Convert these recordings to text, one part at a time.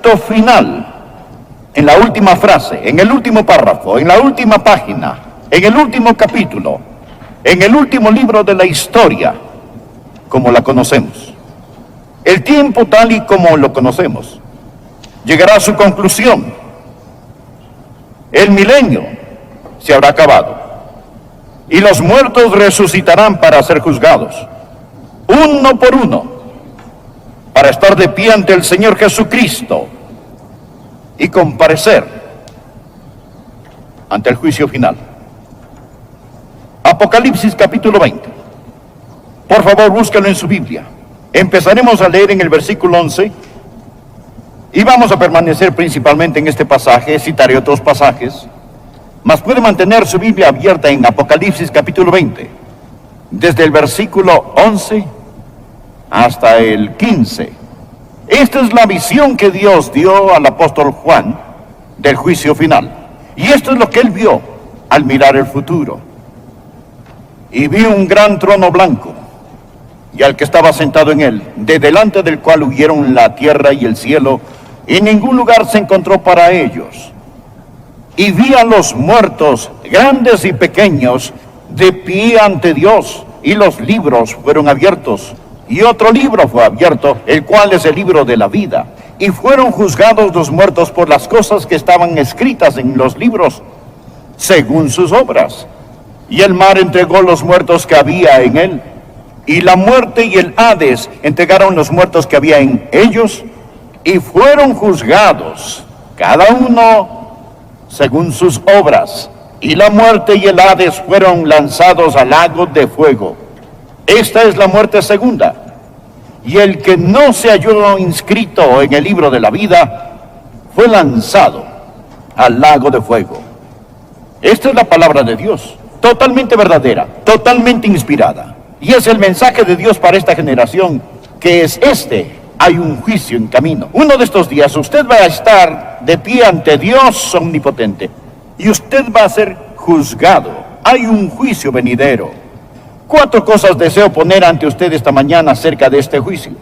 momento final, en la última frase, en el último párrafo, en la última página, en el último capítulo, en el último libro de la historia, como la conocemos. El tiempo tal y como lo conocemos llegará a su conclusión. El milenio se habrá acabado y los muertos resucitarán para ser juzgados, uno por uno, para estar de pie ante el Señor Jesucristo y comparecer ante el juicio final. Apocalipsis capítulo 20. Por favor, búsquelo en su Biblia. Empezaremos a leer en el versículo 11 y vamos a permanecer principalmente en este pasaje. Citaré otros pasajes, mas puede mantener su Biblia abierta en Apocalipsis capítulo 20, desde el versículo 11 hasta el 15. Esta es la visión que Dios dio al apóstol Juan del juicio final. Y esto es lo que él vio al mirar el futuro. Y vi un gran trono blanco, y al que estaba sentado en él, de delante del cual huyeron la tierra y el cielo, y ningún lugar se encontró para ellos. Y vi a los muertos, grandes y pequeños, de pie ante Dios, y los libros fueron abiertos. Y otro libro fue abierto, el cual es el libro de la vida. Y fueron juzgados los muertos por las cosas que estaban escritas en los libros, según sus obras. Y el mar entregó los muertos que había en él, y la muerte y el Hades entregaron los muertos que había en ellos, y fueron juzgados, cada uno según sus obras. Y la muerte y el Hades fueron lanzados al lago de fuego. Esta es la muerte segunda. Y el que no se halló inscrito en el libro de la vida fue lanzado al lago de fuego. Esta es la palabra de Dios, totalmente verdadera, totalmente inspirada. Y es el mensaje de Dios para esta generación, que es este: hay un juicio en camino. Uno de estos días usted va a estar de pie ante Dios omnipotente, y usted va a ser juzgado. Hay un juicio venidero. 4 cosas deseo poner ante usted esta mañana acerca de este juicio.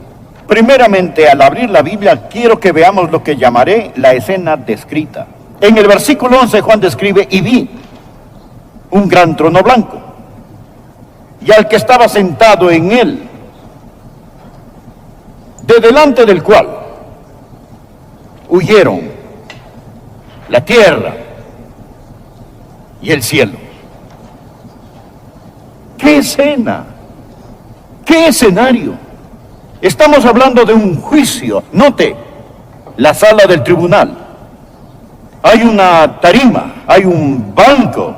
Primeramente, al abrir la Biblia, quiero que veamos lo que llamaré la escena descrita. En el versículo 11, Juan describe: y vi un gran trono blanco, y al que estaba sentado en él, de delante del cual huyeron la tierra y el cielo. ¡Qué escena! ¡Qué escenario! Estamos hablando de un juicio. Note, la sala del tribunal. Hay una tarima, hay un banco,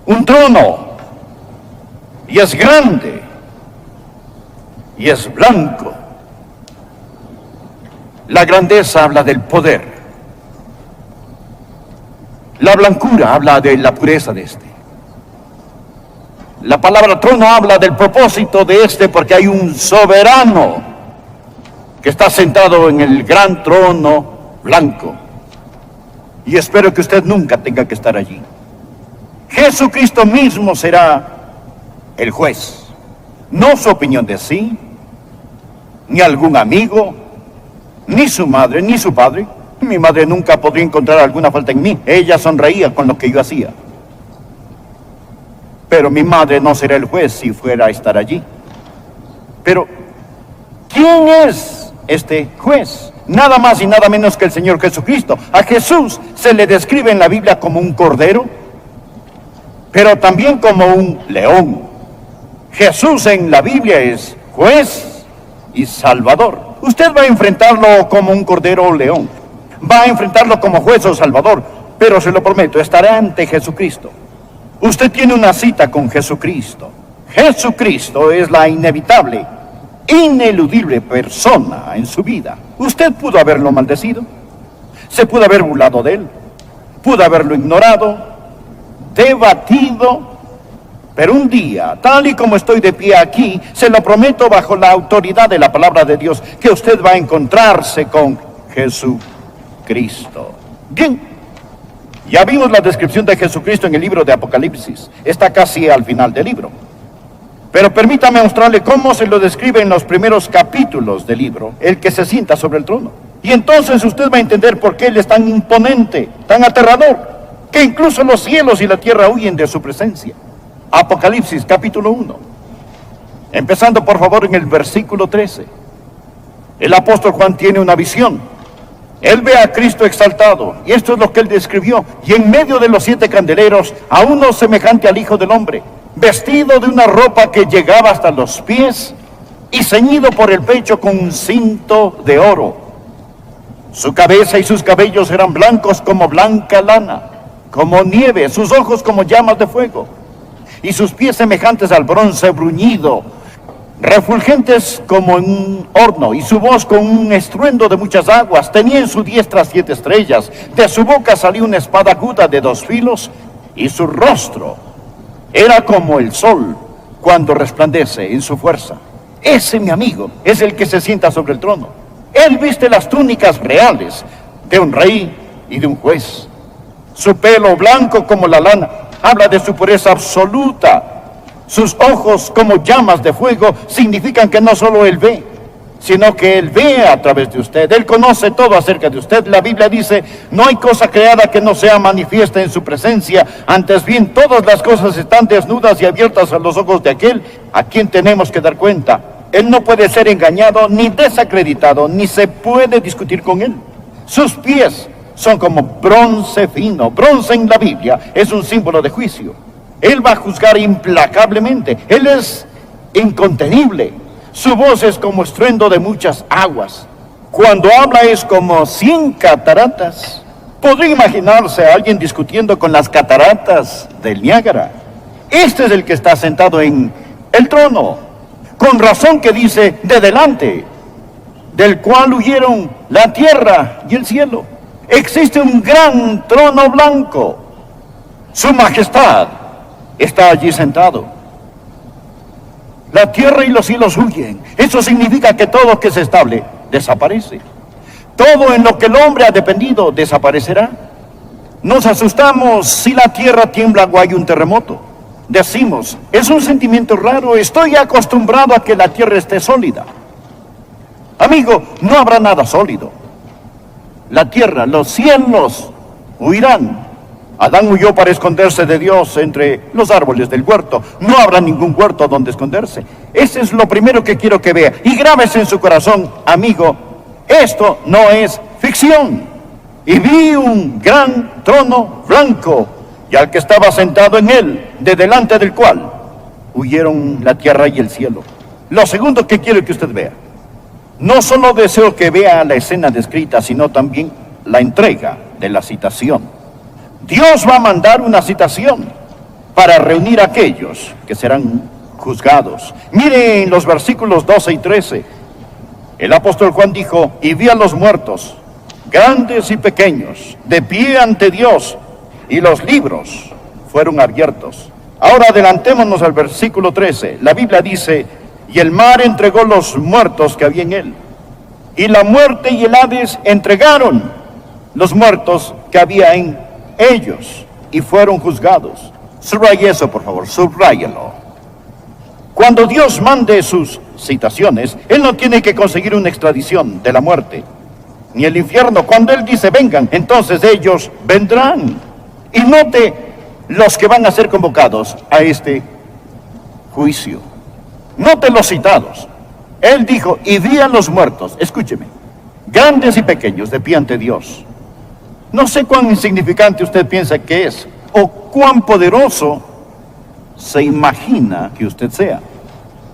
un trono, y es grande, y es blanco. La grandeza habla del poder. La blancura habla de la pureza de este. La palabra trono habla del propósito de este, porque hay un soberano que está sentado en el gran trono blanco. Y espero que usted nunca tenga que estar allí. Jesucristo mismo será el juez. No su opinión de sí, ni algún amigo, ni su madre, ni su padre. Mi madre nunca podría encontrar alguna falta en mí. Ella sonreía con lo que yo hacía. Pero mi madre no será el juez si fuera a estar allí. Pero, ¿quién es este juez? Nada más y nada menos que el Señor Jesucristo. A Jesús se le describe en la Biblia como un cordero, pero también como un león. Jesús en la Biblia es juez y salvador. Usted va a enfrentarlo como un cordero o león. Va a enfrentarlo como juez o salvador, pero se lo prometo, estará ante Jesucristo. Usted tiene una cita con Jesucristo. Jesucristo es la inevitable, ineludible persona en su vida. Usted pudo haberlo maldecido, se pudo haber burlado de él, pudo haberlo ignorado, debatido, pero un día, tal y como estoy de pie aquí, se lo prometo bajo la autoridad de la palabra de Dios, que usted va a encontrarse con Jesucristo. Bien. Ya vimos la descripción de Jesucristo en el libro de Apocalipsis. Está casi al final del libro. Pero permítame mostrarle cómo se lo describe en los primeros capítulos del libro, el que se sienta sobre el trono. Y entonces usted va a entender por qué Él es tan imponente, tan aterrador, que incluso los cielos y la tierra huyen de su presencia. Apocalipsis capítulo 1. Empezando por favor en el versículo 13. El apóstol Juan tiene una visión. Él ve a Cristo exaltado, y esto es lo que él describió. Y en medio de los 7 candeleros, a uno semejante al Hijo del Hombre, vestido de una ropa que llegaba hasta los pies, y ceñido por el pecho con un cinto de oro. Su cabeza y sus cabellos eran blancos como blanca lana, como nieve, sus ojos como llamas de fuego, y sus pies semejantes al bronce bruñido, refulgentes como en un horno, y su voz con un estruendo de muchas aguas. Tenía en su diestra 7 estrellas, de su boca salía una espada aguda de 2 filos, y su rostro era como el sol cuando resplandece en su fuerza. Ese, mi amigo, es el que se sienta sobre el trono. Él viste las túnicas reales de un rey y de un juez. Su pelo blanco como la lana habla de su pureza absoluta. Sus ojos como llamas de fuego significan que no solo Él ve, sino que Él ve a través de usted. Él conoce todo acerca de usted. La Biblia dice, no hay cosa creada que no sea manifiesta en su presencia. Antes bien, todas las cosas están desnudas y abiertas a los ojos de aquel a quien tenemos que dar cuenta. Él no puede ser engañado ni desacreditado, ni se puede discutir con Él. Sus pies son como bronce fino. Bronce en la Biblia es un símbolo de juicio. Él va a juzgar implacablemente. Él es incontenible. Su voz es como estruendo de muchas aguas. Cuando habla es como 100 cataratas. Podría imaginarse a alguien discutiendo con las cataratas del Niágara. Este es el que está sentado en el trono. Con razón que dice, de delante del cual huyeron la tierra y el cielo. Existe un gran trono blanco. Su majestad está allí sentado. La tierra y los cielos huyen. Eso significa que todo lo que se estable desaparece. Todo en lo que el hombre ha dependido desaparecerá. Nos asustamos si la tierra tiembla o hay un terremoto. Decimos, es un sentimiento raro, estoy acostumbrado a que la tierra esté sólida. Amigo, no habrá nada sólido. La tierra, los cielos huirán. Adán huyó para esconderse de Dios entre los árboles del huerto. No habrá ningún huerto donde esconderse. Ese es lo primero que quiero que vea. Y grábese en su corazón, amigo, esto no es ficción. Y vi un gran trono blanco, y al que estaba sentado en él, de delante del cual huyeron la tierra y el cielo. Lo segundo que quiero que usted vea, no solo deseo que vea la escena descrita, sino también la entrega de la citación. Dios va a mandar una citación para reunir a aquellos que serán juzgados. Mire en los versículos 12 y 13, el apóstol Juan dijo, y vi a los muertos, grandes y pequeños, de pie ante Dios, y los libros fueron abiertos. Ahora adelantémonos al versículo 13. La Biblia dice, y el mar entregó los muertos que había en él, y la muerte y el Hades entregaron los muertos que había en ellos, y fueron juzgados. Subraye eso, por favor, subráyelo. Cuando Dios mande sus citaciones, Él no tiene que conseguir una extradición de la muerte, ni el infierno. Cuando Él dice vengan, entonces ellos vendrán. Y note los que van a ser convocados a este juicio. Note los citados. Él dijo, y vi a los muertos, escúcheme, grandes y pequeños, de pie ante Dios. No sé cuán insignificante usted piensa que es, o cuán poderoso se imagina que usted sea.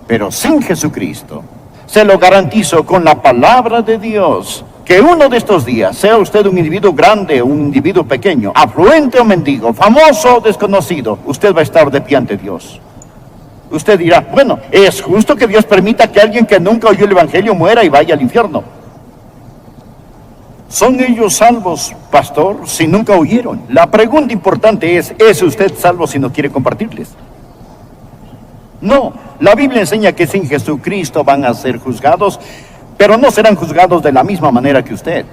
Pero sin Jesucristo, se lo garantizo con la palabra de Dios, que uno de estos días, sea usted un individuo grande o un individuo pequeño, afluente o mendigo, famoso o desconocido, usted va a estar de pie ante Dios. Usted dirá, bueno, ¿es justo que Dios permita que alguien que nunca oyó el Evangelio muera y vaya al infierno? ¿Son ellos salvos, pastor, si nunca oyeron? La pregunta importante ¿es usted salvo si no quiere compartirles? No, la Biblia enseña que sin Jesucristo van a ser juzgados, pero no serán juzgados de la misma manera que usted.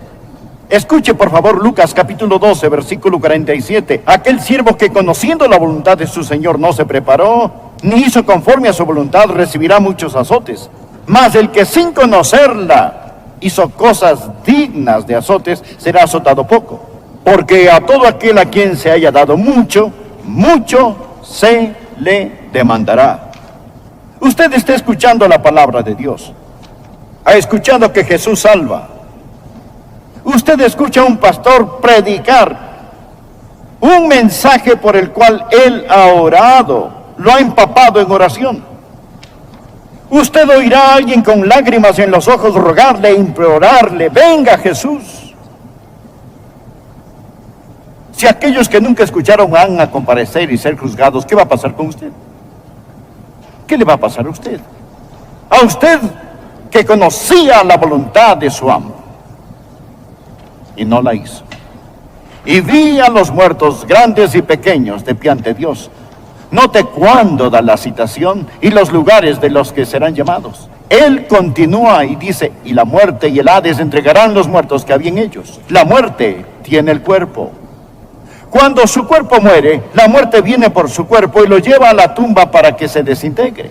Escuche por favor Lucas capítulo 12, versículo 47. Aquel siervo que conociendo la voluntad de su Señor no se preparó, ni hizo conforme a su voluntad, recibirá muchos azotes. Mas el que sin conocerla hizo cosas dignas de azotes, será azotado poco. Porque a todo aquel a quien se haya dado mucho, mucho se le demandará. Usted está escuchando la palabra de Dios. Ha escuchado que Jesús salva. Usted escucha a un pastor predicar un mensaje por el cual él ha orado, lo ha empapado en oración. Usted oirá a alguien con lágrimas en los ojos rogarle, implorarle, venga Jesús. Si aquellos que nunca escucharon van a comparecer y ser juzgados, ¿qué va a pasar con usted? ¿Qué le va a pasar a usted? A usted que conocía la voluntad de su amo y no la hizo. Y vi a los muertos, grandes y pequeños, de pie ante Dios. Note cuándo da la citación y los lugares de los que serán llamados. Él continúa y dice, y la muerte y el Hades entregarán los muertos que había en ellos. La muerte tiene el cuerpo. Cuando su cuerpo muere, la muerte viene por su cuerpo y lo lleva a la tumba para que se desintegre.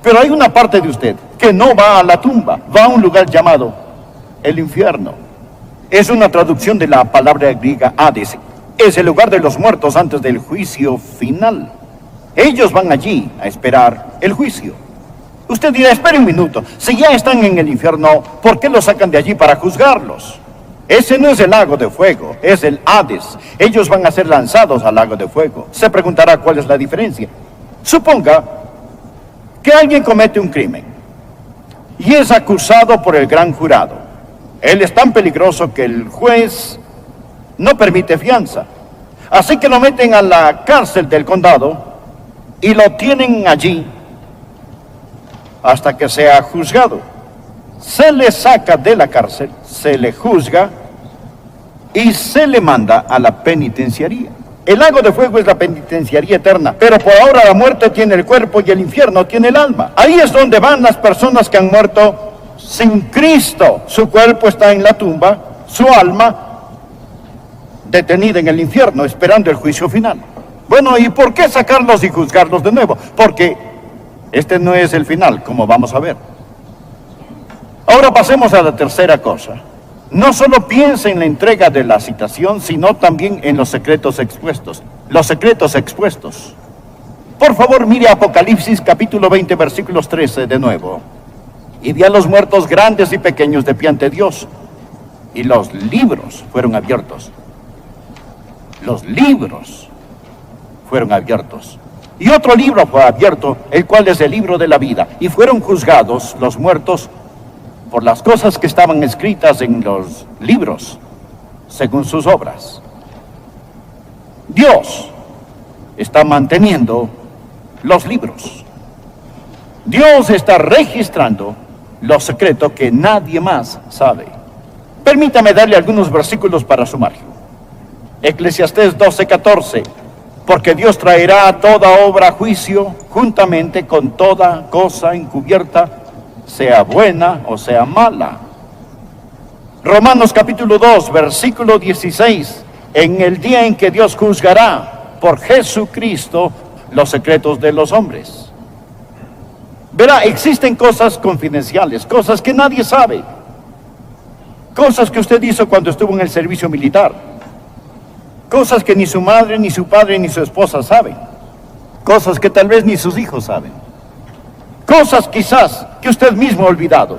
Pero hay una parte de usted que no va a la tumba, va a un lugar llamado el infierno. Es una traducción de la palabra griega Hades. Es el lugar de los muertos antes del juicio final. Ellos van allí a esperar el juicio. Usted dirá, espere un minuto, si ya están en el infierno, ¿por qué los sacan de allí para juzgarlos? Ese no es el lago de fuego, es el Hades. Ellos van a ser lanzados al lago de fuego. Se preguntará cuál es la diferencia. Suponga que alguien comete un crimen y es acusado por el gran jurado. Él es tan peligroso que el juez no permite fianza. Así que lo meten a la cárcel del condado y lo tienen allí hasta que sea juzgado. Se le saca de la cárcel, se le juzga y se le manda a la penitenciaría. El lago de fuego es la penitenciaría eterna, pero por ahora la muerte tiene el cuerpo y el infierno tiene el alma. Ahí es donde van las personas que han muerto sin Cristo. Su cuerpo está en la tumba, su alma detenida en el infierno, esperando el juicio final. Bueno, ¿y por qué sacarlos y juzgarlos de nuevo? Porque este no es el final, como vamos a ver. Ahora pasemos a la tercera cosa. No solo piense en la entrega de la citación, sino también en los secretos expuestos. Los secretos expuestos. Por favor, mire Apocalipsis capítulo 20, versículos 13 de nuevo. Y vi a los muertos grandes y pequeños de pie ante Dios, y los libros fueron abiertos. Los libros fueron abiertos. Y otro libro fue abierto, el cual es el libro de la vida. Y fueron juzgados los muertos por las cosas que estaban escritas en los libros, según sus obras. Dios está manteniendo los libros. Dios está registrando lo secreto que nadie más sabe. Permítame darle algunos versículos para su margen. Eclesiastés 12:14. Porque Dios traerá toda obra a juicio juntamente con toda cosa encubierta, sea buena o sea mala. Romanos capítulo 2, versículo 16. En el día en que Dios juzgará por Jesucristo los secretos de los hombres. Verá, existen cosas confidenciales, cosas que nadie sabe. Cosas que usted hizo cuando estuvo en el servicio militar. Cosas que ni su madre, ni su padre, ni su esposa saben. Cosas que tal vez ni sus hijos saben. Cosas quizás que usted mismo ha olvidado.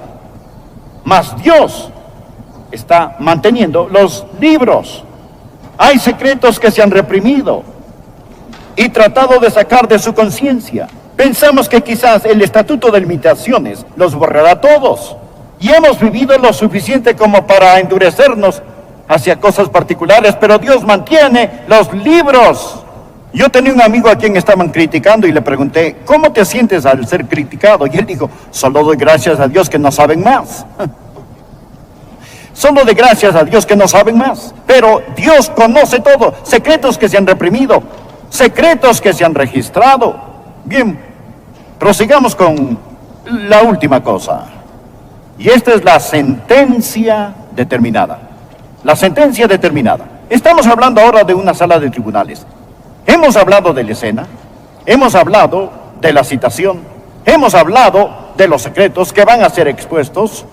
Mas Dios está manteniendo los libros. Hay secretos que se han reprimido y tratado de sacar de su conciencia. Pensamos que quizás el estatuto de limitaciones los borrará a todos. Y hemos vivido lo suficiente como para endurecernos hacia cosas particulares, pero Dios mantiene los libros. Yo tenía un amigo a quien estaban criticando y le pregunté, ¿cómo te sientes al ser criticado? Y él dijo, solo doy gracias a Dios que no saben más. Solo doy gracias a Dios que no saben más. Pero Dios conoce todo, secretos que se han reprimido, secretos que se han registrado. Bien, prosigamos con la última cosa. Y esta es la sentencia determinada. La sentencia determinada. Estamos hablando ahora de una sala de tribunales. Hemos hablado de la escena, hemos hablado de la citación, hemos hablado de los secretos que van a ser expuestos,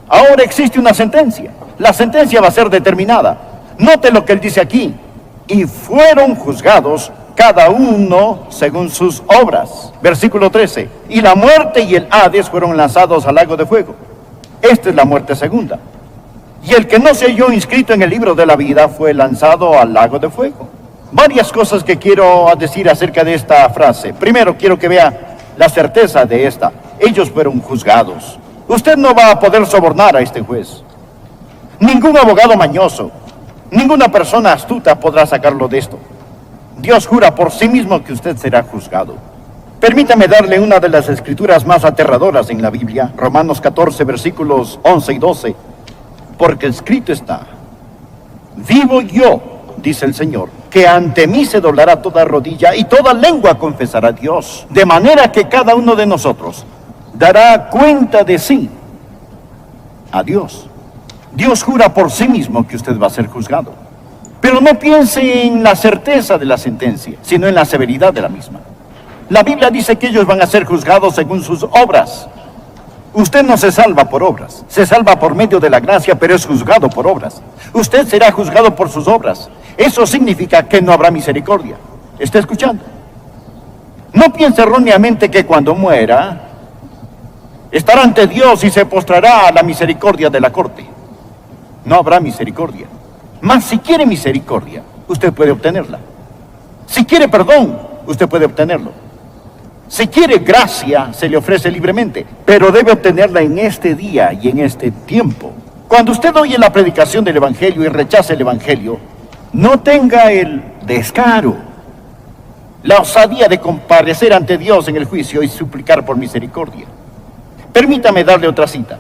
Ahora existe una sentencia. La sentencia va a ser determinada. Note lo que él dice aquí. Y fueron juzgados cada uno según sus obras. Versículo 13. Y la muerte y el Hades fueron lanzados al lago de fuego. Esta es la muerte segunda. Y el que no se halló inscrito en el libro de la vida fue lanzado al lago de fuego. Varias cosas que quiero decir acerca de esta frase. Primero, quiero que vea la certeza de esta. Ellos fueron juzgados. Usted no va a poder sobornar a este juez. Ningún abogado mañoso, ninguna persona astuta podrá sacarlo de esto. Dios jura por sí mismo que usted será juzgado. Permítame darle una de las escrituras más aterradoras en la Biblia, Romanos 14, versículos 11 y 12. Porque escrito está: vivo yo, dice el Señor, que ante mí se doblará toda rodilla y toda lengua confesará a Dios. De manera que cada uno de nosotros dará cuenta de sí a Dios. Dios jura por sí mismo que usted va a ser juzgado. Pero no piense en la certeza de la sentencia, sino en la severidad de la misma. La Biblia dice que ellos van a ser juzgados según sus obras. Usted no se salva por obras, se salva por medio de la gracia, pero es juzgado por obras. Usted será juzgado por sus obras. Eso significa que no habrá misericordia. ¿Está escuchando? No piense erróneamente que cuando muera estará ante Dios y se postrará a la misericordia de la corte. No habrá misericordia. Mas si quiere misericordia, usted puede obtenerla. Si quiere perdón, usted puede obtenerlo. Si quiere gracia, se le ofrece libremente, pero debe obtenerla en este día y en este tiempo. Cuando usted oye la predicación del Evangelio y rechaza el Evangelio, no tenga el descaro, la osadía de comparecer ante Dios en el juicio y suplicar por misericordia. Permítame darle otra cita.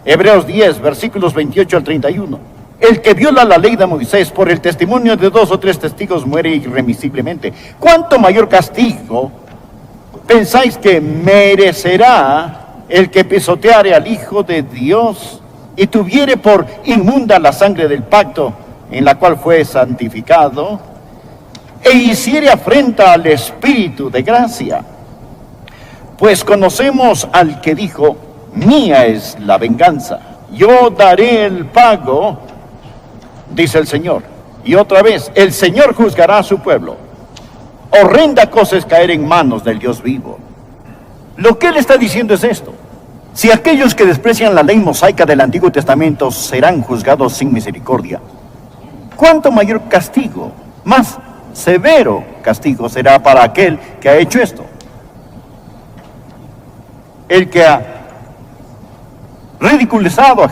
Hebreos 10, versículos 28 al 31. El que viola la ley de Moisés por el testimonio de 2 o 3 testigos muere irremisiblemente. ¿Cuánto mayor castigo pensáis que merecerá el que pisoteare al Hijo de Dios y tuviere por inmunda la sangre del pacto en la cual fue santificado e hiciere afrenta al Espíritu de gracia? Pues conocemos al que dijo: mía es la venganza, yo daré el pago, dice el Señor. Y otra vez, el Señor juzgará a su pueblo. Horrenda cosa es caer en manos del Dios vivo. Lo que él está diciendo es esto: si aquellos que desprecian la ley mosaica del Antiguo Testamento serán juzgados sin misericordia, ¿cuánto mayor castigo, más severo castigo será para aquel que ha hecho esto? El que ha ridiculizado a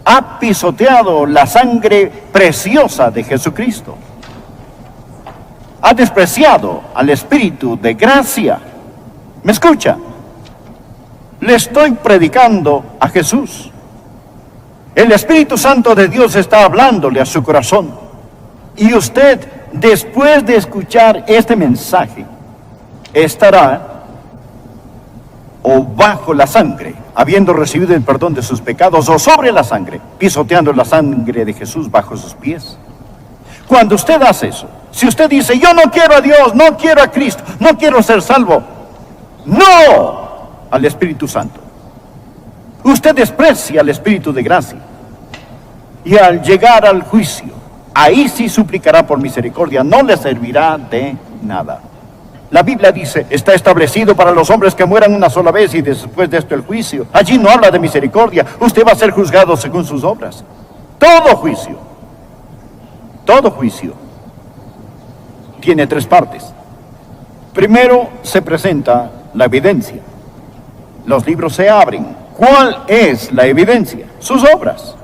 ha pisoteado la sangre preciosa de Jesucristo. Ha despreciado al Espíritu de gracia. ¿Me escucha? Le estoy predicando a Jesús. El Espíritu Santo de Dios está hablándole a su corazón. Y usted, después de escuchar este mensaje, estará o bajo la sangre, habiendo recibido el perdón de sus pecados, o sobre la sangre, pisoteando la sangre de Jesús bajo sus pies. Cuando usted hace eso, si usted dice: yo no quiero a Dios, no quiero a Cristo, no quiero ser salvo, no al Espíritu Santo, usted desprecia al Espíritu de gracia. Y al llegar al juicio, ahí sí suplicará por misericordia, no le servirá de nada. La Biblia dice: está establecido para los hombres que mueran una sola vez y después de esto el juicio. Allí no habla de misericordia. Usted va a ser juzgado según sus obras. Todo juicio tiene tres partes. Primero se presenta la evidencia. Los libros se abren. ¿Cuál es la evidencia? Sus obras.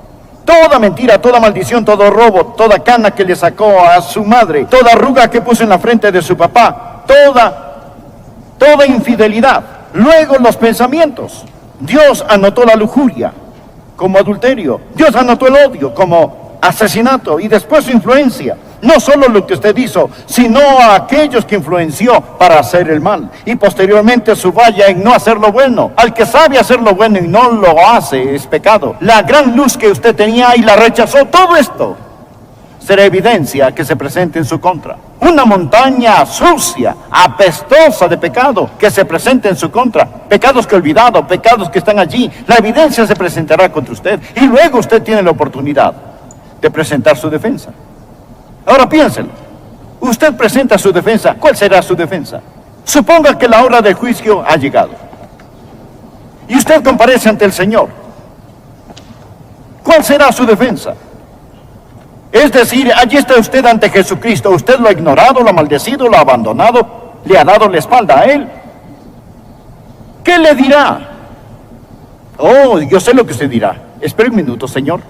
Toda mentira, toda maldición, todo robo, toda cana que le sacó a su madre, toda arruga que puso en la frente de su papá, toda infidelidad. Luego los pensamientos. Dios anotó la lujuria como adulterio. Dios anotó el odio como asesinato y después su influencia. No solo lo que usted hizo, sino a aquellos que influenció para hacer el mal. Y posteriormente su falla en no hacer lo bueno. Al que sabe hacer lo bueno y no lo hace es pecado. La gran luz que usted tenía y la rechazó. Todo esto será evidencia que se presente en su contra. Una montaña sucia, apestosa de pecado que se presente en su contra. Pecados que olvidado, pecados que están allí. La evidencia se presentará contra usted. Y luego usted tiene la oportunidad de presentar su defensa. Ahora piénselo. Usted presenta su defensa. ¿Cuál será su defensa? Suponga que la hora del juicio ha llegado. Y usted comparece ante el Señor. ¿Cuál será su defensa? Es decir, allí está usted ante Jesucristo. Usted lo ha ignorado, lo ha maldecido, lo ha abandonado, le ha dado la espalda a Él. ¿Qué le dirá? Oh, yo sé lo que usted dirá. Espere un minuto, Señor.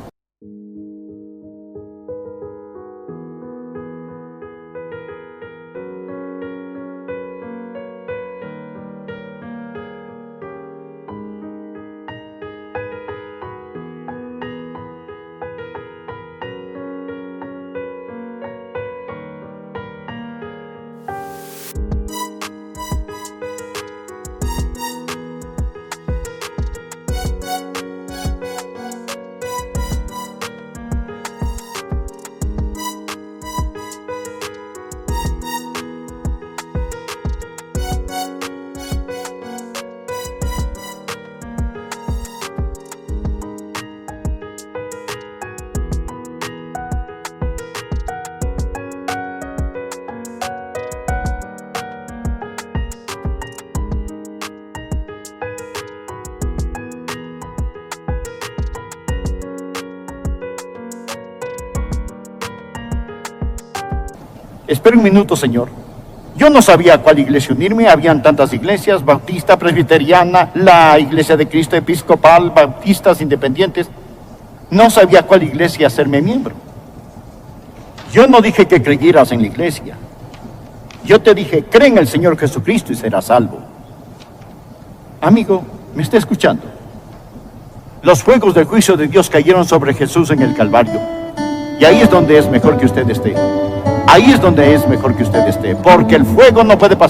Espera un minuto, Señor. Yo no sabía a cuál iglesia unirme. Habían tantas iglesias, bautista, presbiteriana, la iglesia de Cristo episcopal, bautistas, independientes. No sabía a cuál iglesia hacerme miembro. Yo no dije que creyeras en la iglesia. Yo te dije, cree en el Señor Jesucristo y serás salvo. Amigo, ¿me está escuchando? Los fuegos del juicio de Dios cayeron sobre Jesús en el Calvario. Y ahí es donde es mejor que usted esté. Ahí es donde es mejor que usted esté, porque el fuego no puede pasar.